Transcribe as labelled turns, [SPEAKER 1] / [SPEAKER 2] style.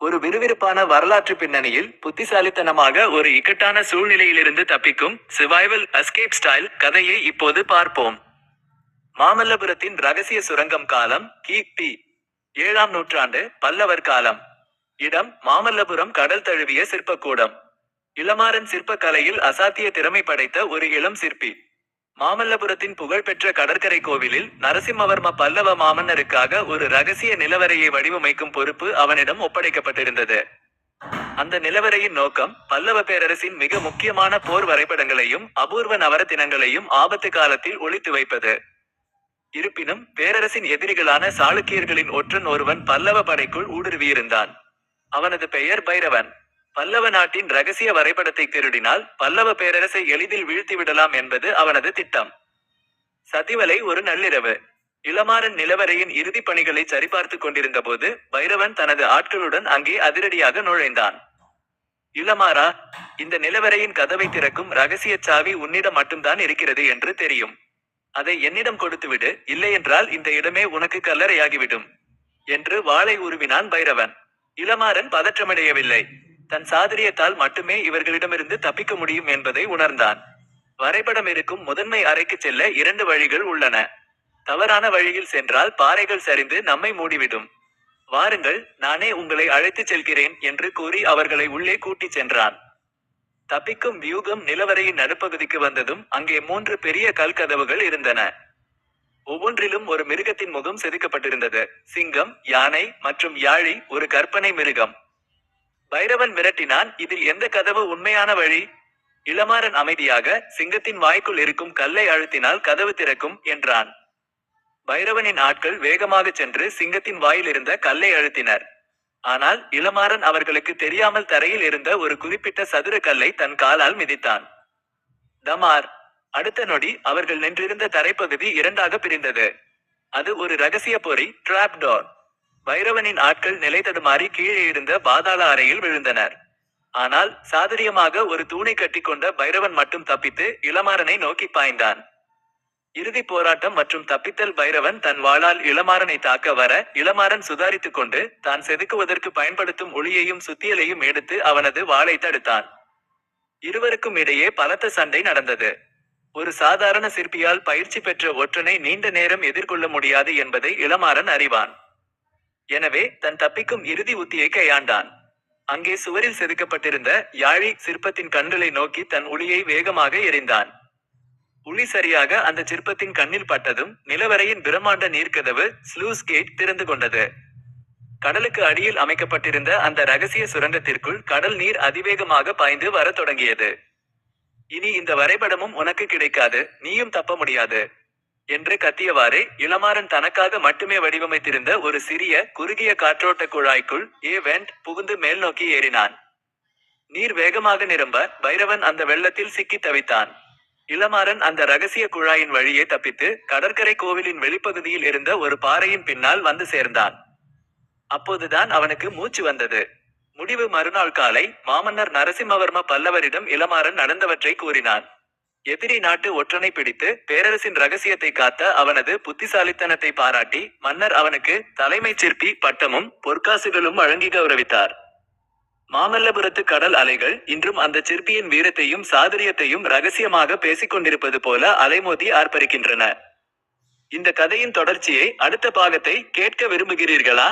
[SPEAKER 1] ஒரு விறுவிறுப்பான வரலாற்று பின்னணியில் புத்திசாலித்தனமாக ஒரு இக்கட்டான சூழ்நிலையிலிருந்து தப்பிக்கும் சர்வைவல் எஸ்கேப் ஸ்டைல் கதையை இப்போது பார்ப்போம். மாமல்லபுரத்தின் ரகசிய சுரங்கம். காலம் கி.பி. 7ஆம் நூற்றாண்டு, பல்லவர் காலம். இடம் மாமல்லபுரம். கடல் தழுவிய சிற்பக்கூடம். இளமாறன் சிற்ப கலையில் அசாத்திய திறமை படைத்த ஒரு இளம் சிற்பி. மாமல்லபுரத்தின் புகழ்பெற்ற கடற்கரை கோவிலில் நரசிம்மவர்ம பல்லவ மாமன்னருக்காக ஒரு ரகசிய நிலவரையை வடிவமைக்கும் பொறுப்பு அவனிடம் ஒப்படைக்கப்பட்டிருந்தது. அந்த நிலவரையின் நோக்கம் பல்லவ பேரரசின் மிக முக்கியமான போர் வரைபடங்களையும் அபூர்வ நவரத்தினங்களையும் ஆபத்து காலத்தில் ஒளித்து வைப்பது. இருப்பினும் பேரரசின் எதிரிகளான சாளுக்கியர்களின் ஒற்றன் ஒருவன் பல்லவ படைக்குள் ஊடுருவியிருந்தான். அவனது பெயர் பைரவன். பல்லவ நாட்டின் ரகசிய வரைபடத்தை திருடினால் பல்லவ பேரரசை எளிதில் வீழ்த்திவிடலாம் என்பது அவனது திட்டம். சதிவலை. ஒரு நள்ளிரவு, இளமாறன் நிலவரையின் இறுதி பணிகளை சரிபார்த்து கொண்டிருந்த போது பைரவன் தனது ஆட்களுடன் அங்கே அதிரடியாக நுழைந்தான். இளமாறா, இந்த நிலவரையின் கதவை திறக்கும் ரகசிய சாவி உன்னிடம் மட்டும்தான் இருக்கிறது என்று தெரியும். அதை என்னிடம் கொடுத்துவிடு, இல்லையென்றால் இந்த இடமே உனக்கு கல்லறையாகிவிடும் என்று வாளை உருவினான் பைரவன். இளமாறன் பதற்றமடையவில்லை. தன் சாதுரியத்தால் மட்டுமே இவர்களிடமிருந்து தப்பிக்க முடியும் என்பதை உணர்ந்தான். வரைபடம் இருக்கும் முதன்மை அறைக்கு செல்ல 2 வழிகள் உள்ளன. தவறான வழியில் சென்றால் பாறைகள் சரிந்து நம்மை மூடிவிடும். வாருங்கள், நானே உங்களை அழைத்துச் செல்கிறேன் என்று கூறி அவர்களை உள்ளே கூட்டிச் சென்றான். தப்பிக்கும் வியூகம். நிலவரையின் நடுப்பகுதிக்கு வந்ததும் அங்கே 3 பெரிய கல்கதவுகள் இருந்தன. ஒவ்வொன்றிலும் ஒரு மிருகத்தின் முகம் செதுக்கப்பட்டிருந்தது. சிங்கம், யானை மற்றும் யாழி, ஒரு கற்பனை மிருகம். பைரவன் மிரட்டினான், இதில் எந்த கதவு உண்மையான வழி? இளமாறன் அமைதியாக, சிங்கத்தின் வாய்க்குள் இருக்கும் கல்லை அழுத்தினால் கதவு திறக்கும் என்றான். பைரவனின் ஆட்கள் வேகமாகச் சென்று சிங்கத்தின் வாயில் இருந்த கல்லை அழுத்தினர். ஆனால் இளமாறன் அவர்களுக்கு தெரியாமல் தரையில் இருந்த ஒரு குறிப்பிட்ட சதுர கல்லை தன் காலால் மிதித்தான். டமார்! அடுத்த நொடி அவர்கள் நின்றிருந்த தரைப்பகுதி 2ஆக பிரிந்தது. அது ஒரு ரகசிய பொறி, டிராப் டோர். பைரவனின் ஆட்கள் நிலை தடுமாறி கீழே இருந்த பாதாள அறையில் விழுந்தனர். ஆனால் சாதுரியமாக ஒரு தூணை கட்டிக்கொண்ட பைரவன் மட்டும் தப்பித்து இளமாறனை நோக்கி பாய்ந்தான். இறுதி போராட்டம் மற்றும் தப்பித்தல். பைரவன் தன் வாளால் இளமாறனை தாக்க வர இளமாறன் சுதாரித்துக் கொண்டு தான் செதுக்குவதற்கு பயன்படுத்தும் ஒளியையும் சுத்தியலையும் எடுத்து அவனது வாளை தடுத்தான். இருவருக்கும் இடையே பலத்த சண்டை நடந்தது. ஒரு சாதாரண சிற்பியால் பயிற்சி பெற்ற ஒற்றனை நீண்ட நேரம் எதிர்கொள்ள முடியாது என்பதை இளமாறன் அறிவான். எனவே தன் தப்பிக்கும் இறுதி உத்தியை கையாண்டான். அங்கே சுவரில் செதுக்கப்பட்டிருந்த யாழி சிற்பத்தின் கண்களை நோக்கி தன் உளியை வேகமாக எறிந்தான். உளி சரியாக அந்த சிற்பத்தின் கண்ணில் பட்டதும் நிலவரையின் பிரம்மாண்ட நீர்க்கதவு, ஸ்லூஸ் கேட், திறந்து கொண்டது. கடலுக்கு அடியில் அமைக்கப்பட்டிருந்த அந்த ரகசிய சுரங்கத்திற்குள் கடல் நீர் அதிவேகமாக பாய்ந்து வரத் தொடங்கியது. இனி இந்த வரைபடமும் உனக்கு கிடைக்காது, நீயும் தப்ப முடியாது என்று கத்தியவாறே இளமாறன் தனக்காக மட்டுமே வடிவமைத்திருந்த ஒரு சிறிய குறுகிய காற்றோட்ட குழாய்க்குள் வெண்ட் புகுந்து மேல் நோக்கி ஏறினான். நீர் வேகமாக நிரம்ப பைரவன் அந்த வெள்ளத்தில் சிக்கி தவித்தான். இளமாறன் அந்த ரகசிய குழாயின் வழியே தப்பித்து கடற்கரை கோவிலின் வெளிப்பகுதியில் இருந்த ஒரு பாறையின் பின்னால் வந்து சேர்ந்தான். அப்போதுதான் அவனுக்கு மூச்சு வந்தது. முடிவு. மறுநாள் காலை மாமன்னர் நரசிம்மவர்ம பல்லவரிடம் இளமாறன் நடந்தவற்றை கூறினான். எதிரி நாட்டு ஒற்றனை பிடித்து பேரரசின் ரகசியத்தை காத்த அவனது புத்திசாலித்தனத்தை பாராட்டி மன்னர் அவனுக்கு தலைமைச் சிற்பி பட்டமும் பொற்காசுகளும் வழங்கி கௌரவித்தார். மாமல்லபுரத்து கடல் அலைகள் இன்றும் அந்த சிற்பியின் வீரத்தையும் சாதுரியத்தையும் ரகசியமாக பேசிக் கொண்டிருப்பது போல அலைமோதி ஆர்ப்பரிக்கின்றன. இந்த கதையின் தொடர்ச்சியை, அடுத்த பாகத்தை கேட்க விரும்புகிறீர்களா?